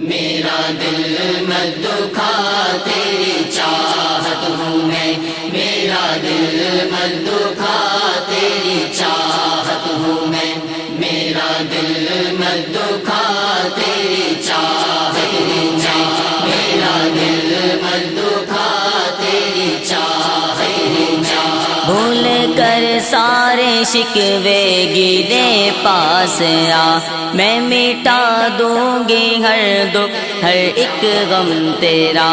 میرا دل مت دکھا تیری چاہت ہوں میں، میرا دل مت دکھا تیری چاہت ہوں میں، میرا دل مت دکھا تیری چاہت ہوں میں، میرا دل مت دکھا تیری چاہت ہوں میں۔ بھول کر سارے شکوے گیلے پاس آ، میں مٹا دوں گی ہر دکھ ہر ایک غم تیرا۔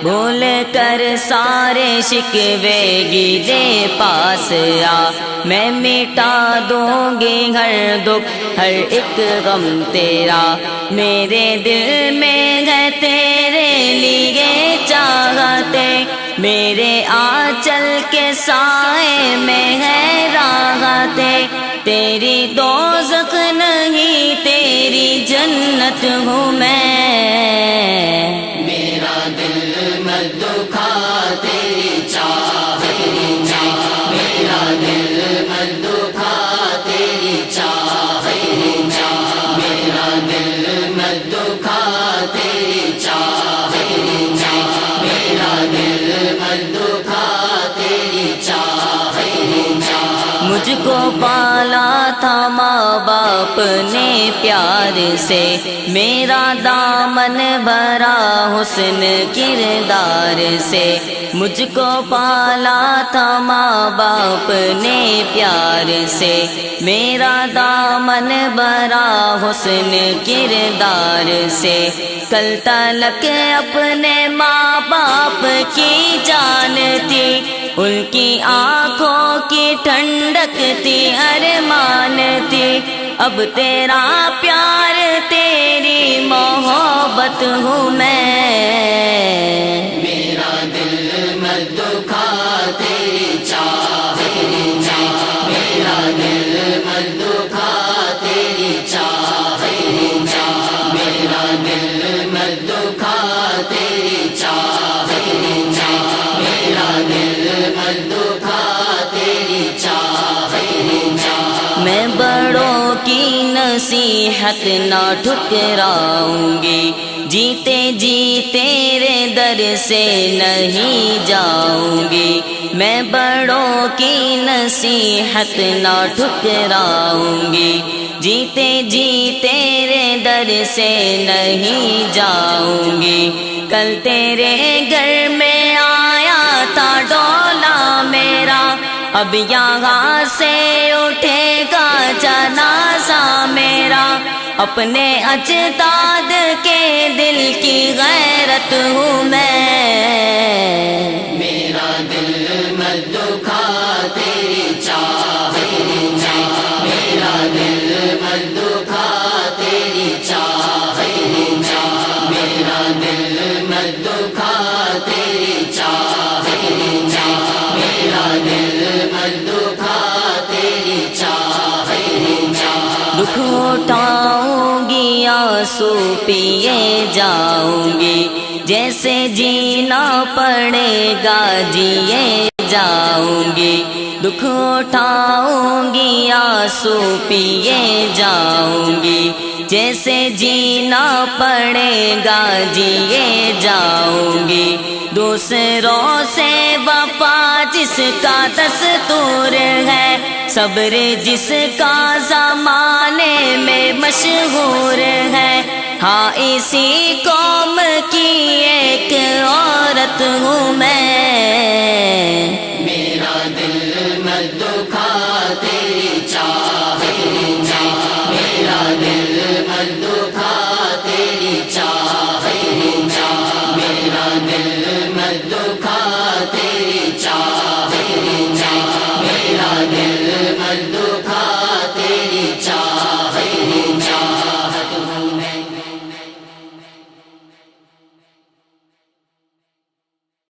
بھول کر سارے شکوے گیلے پاس آ، میں مٹا دوں گی ہر دکھ ہر ایک غم تیرا۔ میرے دل میں ہے تیرے لیے چاہتے، میرے آنچل کے سائے میں ہے راحتیں، تیری دوزخ نہیں تیری جنت ہوں میں۔ میرا دل مت دکھا تیری چاہت ہوں میں، میرا دل مت دکھا تیری چاہت ہوں میں، میرا دل مت دکھا تیری چاہت ہوں میں، میرا دل مت دکھا تیری چاہت ہوں میں۔ مجھ کو پالا تھا ماں باپ نے پیار سے، میرا دامن بھرا حسن کردار سے۔ مجھ کو پالا تھا ماں باپ نے پیار سے، میرا دامن بھرا حسن کردار سے۔ کل تلک اپنے ماں باپ کی جان تھی، ان کی آنکھوں کی ٹھنڈک تھی ارمان تھی، اب تیرا پیار تیری محبت ہوں میں۔ میرا دل مت دکھا تیری چاہت ہوں میں، میرا دل مت دکھا تیری چاہت ہوں میں، میرا دل مت دکھا تیری چاہت ہوں میں، میرا دل مت دکھا تیری چاہت ہوں میں۔ میں بڑوں کی نصیحت نہ ٹھکراؤں گی، جیتے جی تیرے در سے نہیں جاؤں گی۔ میں بڑوں کی نصیحت نہ ٹھکراؤں گی، جیتے جی تیرے در سے نہیں جاؤں گی۔ کل تیرے گھر میں آیا تھا ڈولا میرا، اب یہاں سے اٹھے گا جنازہ میرا۔ اپنے اجداد کے دل کی غیرت ہوں میں۔ میرا دل مت دکھا تیری چاہت ہوں میں، میرا دل مت دکھا تیری چاہت ہوں میں، میرا دل مت دکھا تیری چاہت ہوں میں، میرا دل مت دکھا تیری چاہت ہوں میں۔ دکھ اٹھاؤں گی آنسو پیے جاؤں گی، جیسے جینا پڑے گا جیے جاؤں گی۔ دکھ اٹھاؤں گی آنسو پیے جاؤں گی، جیسے جینا پڑے گا جیے جاؤں گی۔ دوسروں سے وفا جس کا دستور ہے، صبر جس کا زمانے میں مشہور ہے، ہاں اسی قوم کی ایک عورت ہوں میں۔ میرا دل مت دکھا تیری چاہت ہوں میں، میرا دل مت دکھا تیری چاہت ہوں میں، میرا دل مت دکھا